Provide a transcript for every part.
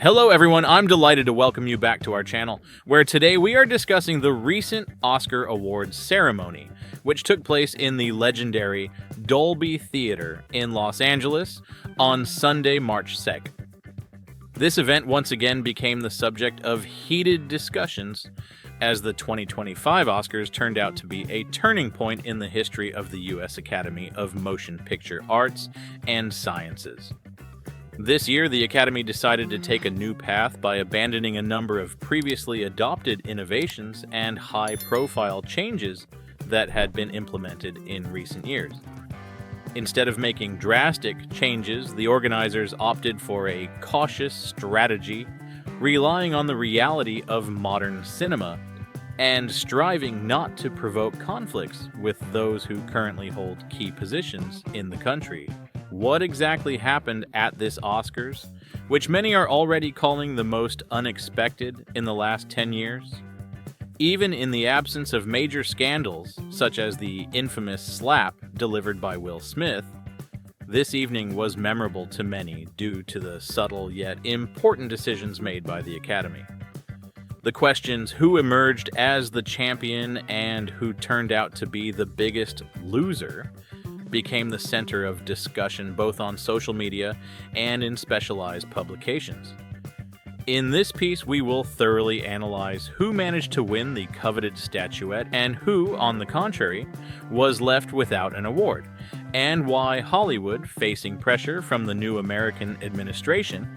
Hello everyone, I'm delighted to welcome you back to our channel, where today we are discussing the recent Oscar Awards ceremony, which took place in the legendary Dolby Theater in Los Angeles on Sunday, March 2nd. This event once again became the subject of heated discussions, as the 2025 Oscars turned out to be a turning point in the history of the U.S. Academy of Motion Picture Arts and Sciences. This year, the Academy decided to take a new path by abandoning a number of previously adopted innovations and high-profile changes that had been implemented in recent years. Instead of making drastic changes, the organizers opted for a cautious strategy, relying on the reality of modern cinema and striving not to provoke conflicts with those who currently hold key positions in the country. What exactly happened at this Oscars, which many are already calling the most unexpected in the last 10 years? Even in the absence of major scandals, such as the infamous slap delivered by Will Smith, this evening was memorable to many due to the subtle yet important decisions made by the Academy. The questions who emerged as the champion and who turned out to be the biggest loser became the center of discussion both on social media and in specialized publications. In this piece, we will thoroughly analyze who managed to win the coveted statuette and who, on the contrary, was left without an award, and why Hollywood, facing pressure from the new American administration,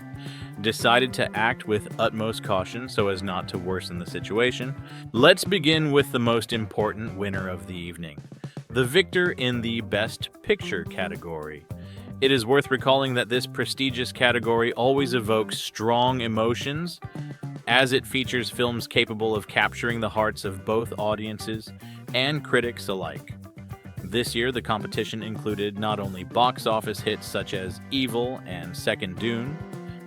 decided to act with utmost caution so as not to worsen the situation. Let's begin with the most important winner of the evening, the victor in the Best Picture category. It is worth recalling that this prestigious category always evokes strong emotions, as it features films capable of capturing the hearts of both audiences and critics alike. This year, the competition included not only box office hits such as Evil and Second Dune,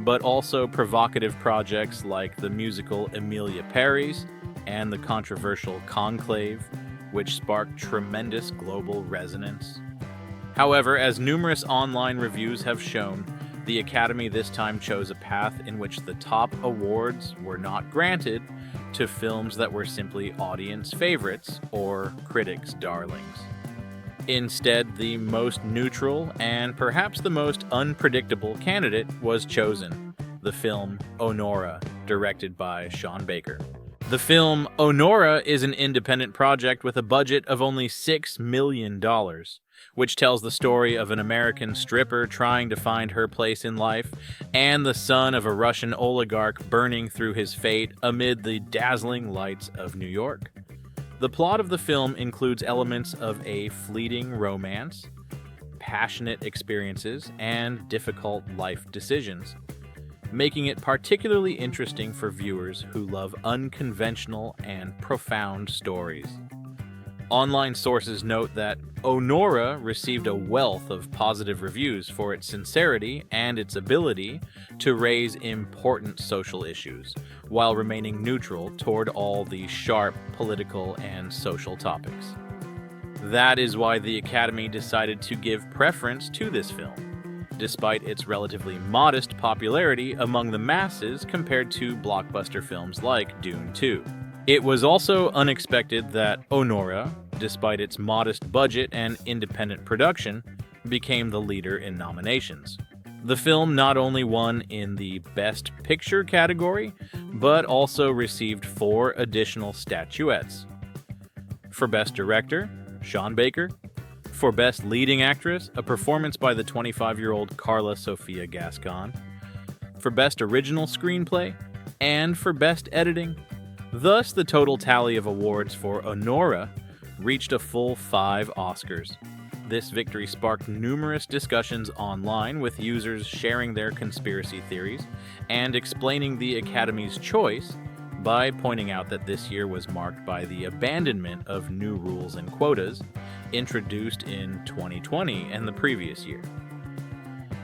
but also provocative projects like the musical Emilia Paris and the controversial Conclave, which sparked tremendous global resonance. However, as numerous online reviews have shown, the Academy this time chose a path in which the top awards were not granted to films that were simply audience favorites or critics' darlings. Instead, the most neutral and perhaps the most unpredictable candidate was chosen, the film Onora, directed by Sean Baker. The film Onora is an independent project with a budget of only $6 million, which tells the story of an American stripper trying to find her place in life and the son of a Russian oligarch burning through his fate amid the dazzling lights of New York. The plot of the film includes elements of a fleeting romance, passionate experiences, and difficult life decisions, making it particularly interesting for viewers who love unconventional and profound stories. Online sources note that Onora received a wealth of positive reviews for its sincerity and its ability to raise important social issues, while remaining neutral toward all the sharp political and social topics. That is why the Academy decided to give preference to this film, despite its relatively modest popularity among the masses compared to blockbuster films like Dune 2. It was also unexpected that Onora, despite its modest budget and independent production, became the leader in nominations. The film not only won in the Best Picture category, but also received 4 additional statuettes. For Best Director, Sean Baker. For Best Leading Actress, a performance by the 25-year-old Carla Sofia Gascon. For Best Original Screenplay, and for Best Editing. Thus, the total tally of awards for Onora reached a full 5 Oscars. This victory sparked numerous discussions online, with users sharing their conspiracy theories and explaining the Academy's choice by pointing out that this year was marked by the abandonment of new rules and quotas introduced in 2020 and the previous year.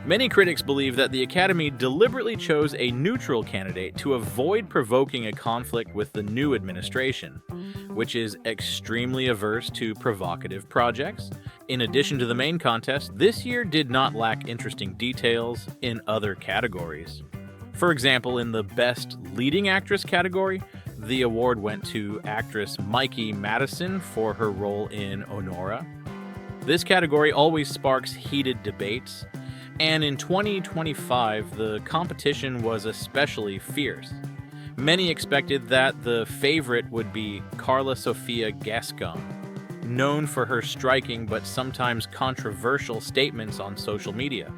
Many critics believe that the Academy deliberately chose a neutral candidate to avoid provoking a conflict with the new administration, which is extremely averse to provocative projects. In addition to the main contest, this year did not lack interesting details in other categories. For example, in the Best Leading Actress category, the award went to actress Mikey Madison for her role in Honora. This category always sparks heated debates, and in 2025, the competition was especially fierce. Many expected that the favorite would be Carla Sofia Gascon, known for her striking but sometimes controversial statements on social media.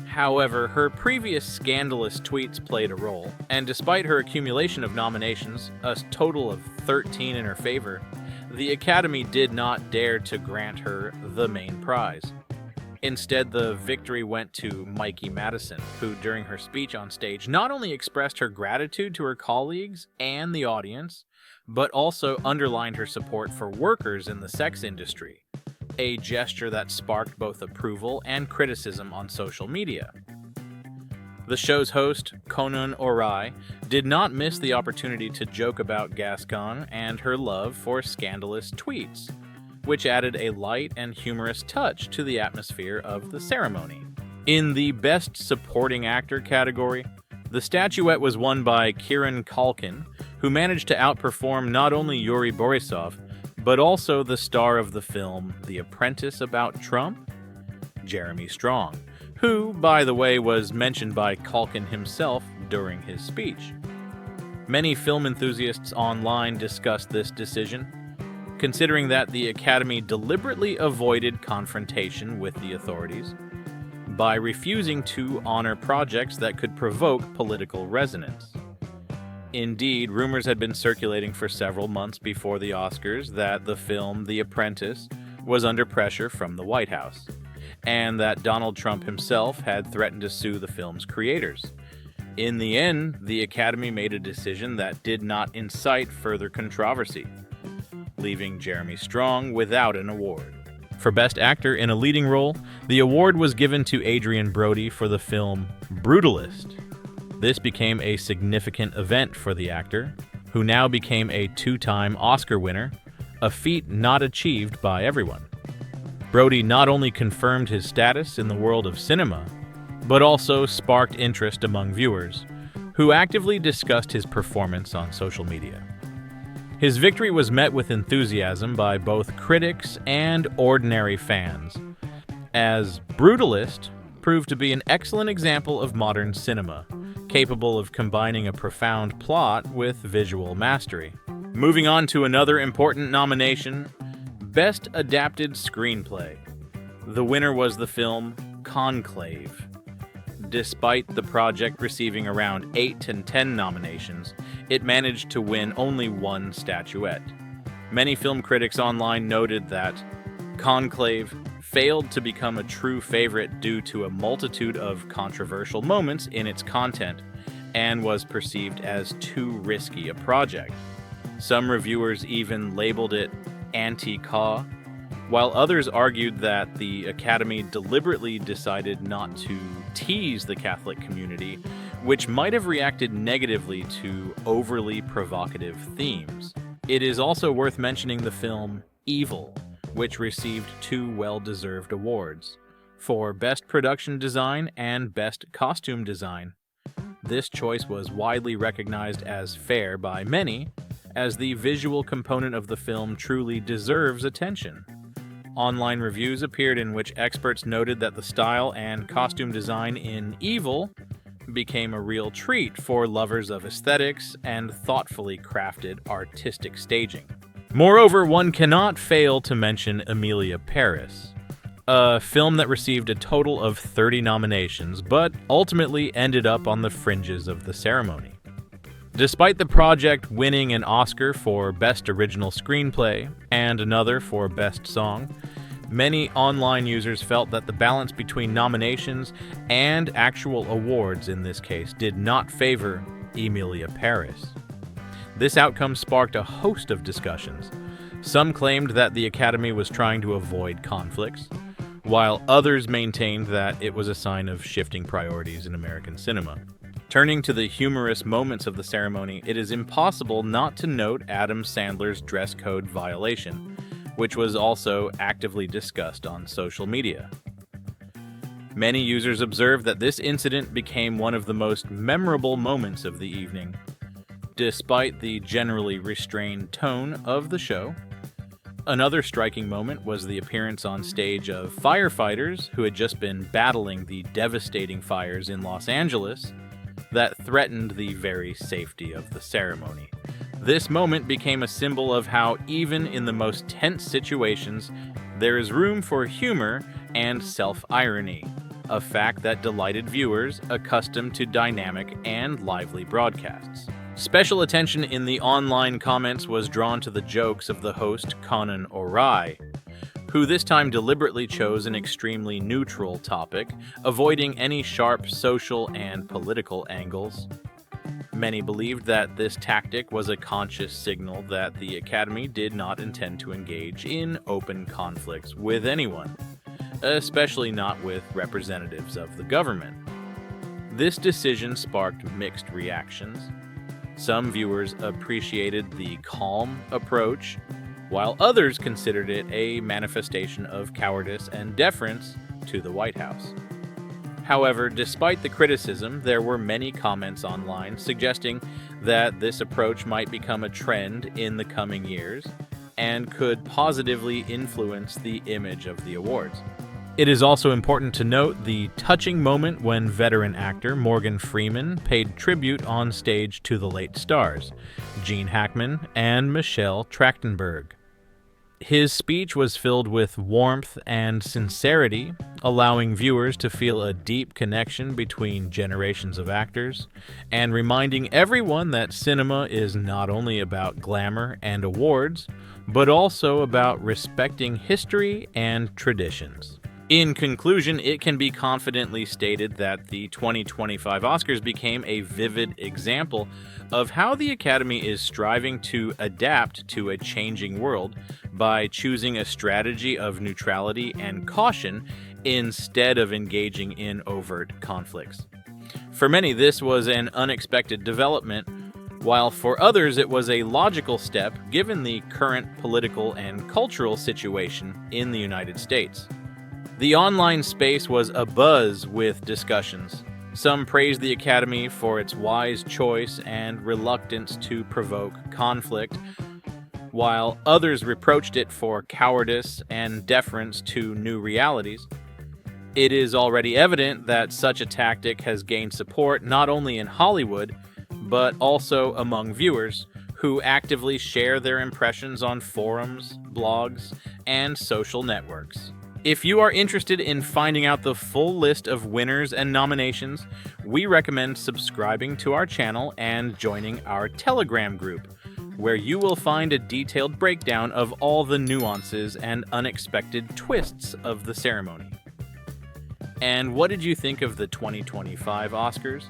However, her previous scandalous tweets played a role, and despite her accumulation of nominations, a total of 13 in her favor, the Academy did not dare to grant her the main prize. Instead, the victory went to Mikey Madison, who during her speech on stage not only expressed her gratitude to her colleagues and the audience, but also underlined her support for workers in the sex industry, a gesture that sparked both approval and criticism on social media. The show's host, Conan Orai, did not miss the opportunity to joke about Gascon and her love for scandalous tweets, which added a light and humorous touch to the atmosphere of the ceremony. In the Best Supporting Actor category, the statuette was won by Kieran Culkin, who managed to outperform not only Yuri Borisov, but also the star of the film The Apprentice about Trump, Jeremy Strong, who, by the way, was mentioned by Culkin himself during his speech. Many film enthusiasts online discussed this decision, considering that the Academy deliberately avoided confrontation with the authorities by refusing to honor projects that could provoke political resonance. Indeed, rumors had been circulating for several months before the Oscars that the film The Apprentice was under pressure from the White House, and that Donald Trump himself had threatened to sue the film's creators. In the end, the Academy made a decision that did not incite further controversy, leaving Jeremy Strong without an award. For Best Actor in a Leading Role, the award was given to Adrien Brody for the film Brutalist. This became a significant event for the actor, who now became a two-time Oscar winner, a feat not achieved by everyone. Brody not only confirmed his status in the world of cinema, but also sparked interest among viewers, who actively discussed his performance on social media. His victory was met with enthusiasm by both critics and ordinary fans, as Brutalist proved to be an excellent example of modern cinema, capable of combining a profound plot with visual mastery. Moving on to another important nomination, Best Adapted Screenplay. The winner was the film Conclave. Despite the project receiving around 8 and 10 nominations, it managed to win only one statuette. Many film critics online noted that Conclave failed to become a true favorite due to a multitude of controversial moments in its content and was perceived as too risky a project. Some reviewers even labeled it anti-Caw, while others argued that the Academy deliberately decided not to tease the Catholic community, which might have reacted negatively to overly provocative themes. It is also worth mentioning the film Evil, which received 2 well-deserved awards, for Best Production Design and Best Costume Design. This choice was widely recognized as fair by many, as the visual component of the film truly deserves attention. Online reviews appeared in which experts noted that the style and costume design in Evil became a real treat for lovers of aesthetics and thoughtfully crafted artistic staging. Moreover, one cannot fail to mention Emilia Paris, a film that received a total of 30 nominations, but ultimately ended up on the fringes of the ceremony. Despite the project winning an Oscar for Best Original Screenplay and another for Best Song, many online users felt that the balance between nominations and actual awards in this case did not favor Emilia Paris. This outcome sparked a host of discussions. Some claimed that the Academy was trying to avoid conflicts, while others maintained that it was a sign of shifting priorities in American cinema. Turning to the humorous moments of the ceremony, it is impossible not to note Adam Sandler's dress code violation, which was also actively discussed on social media. Many users observed that this incident became one of the most memorable moments of the evening. Despite the generally restrained tone of the show, another striking moment was the appearance on stage of firefighters who had just been battling the devastating fires in Los Angeles that threatened the very safety of the ceremony. This moment became a symbol of how, even in the most tense situations, there is room for humor and self-irony, a fact that delighted viewers accustomed to dynamic and lively broadcasts. Special attention in the online comments was drawn to the jokes of the host Conan O'Rai, who this time deliberately chose an extremely neutral topic, avoiding any sharp social and political angles. Many believed that this tactic was a conscious signal that the Academy did not intend to engage in open conflicts with anyone, especially not with representatives of the government. This decision sparked mixed reactions. Some viewers appreciated the calm approach, while others considered it a manifestation of cowardice and deference to the White House. However, despite the criticism, there were many comments online suggesting that this approach might become a trend in the coming years and could positively influence the image of the awards. It is also important to note the touching moment when veteran actor Morgan Freeman paid tribute on stage to the late stars, Gene Hackman and Michelle Trachtenberg. His speech was filled with warmth and sincerity, allowing viewers to feel a deep connection between generations of actors, and reminding everyone that cinema is not only about glamour and awards, but also about respecting history and traditions. In conclusion, it can be confidently stated that the 2025 Oscars became a vivid example of how the Academy is striving to adapt to a changing world by choosing a strategy of neutrality and caution instead of engaging in overt conflicts. For many, this was an unexpected development, while for others it was a logical step given the current political and cultural situation in the United States. The online space was abuzz with discussions. Some praised the Academy for its wise choice and reluctance to provoke conflict, while others reproached it for cowardice and deference to new realities. It is already evident that such a tactic has gained support not only in Hollywood, but also among viewers who actively share their impressions on forums, blogs, and social networks. If you are interested in finding out the full list of winners and nominations, we recommend subscribing to our channel and joining our Telegram group, where you will find a detailed breakdown of all the nuances and unexpected twists of the ceremony. And what did you think of the 2025 Oscars?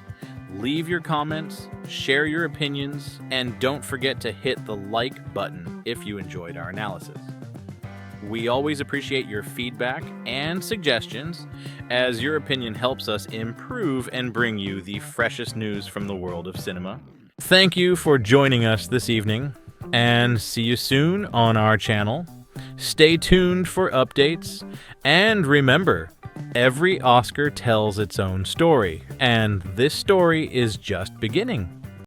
Leave your comments, share your opinions, and don't forget to hit the like button if you enjoyed our analysis. We always appreciate your feedback and suggestions, as your opinion helps us improve and bring you the freshest news from the world of cinema. Thank you for joining us this evening, and see you soon on our channel. Stay tuned for updates, and remember, every Oscar tells its own story, and this story is just beginning.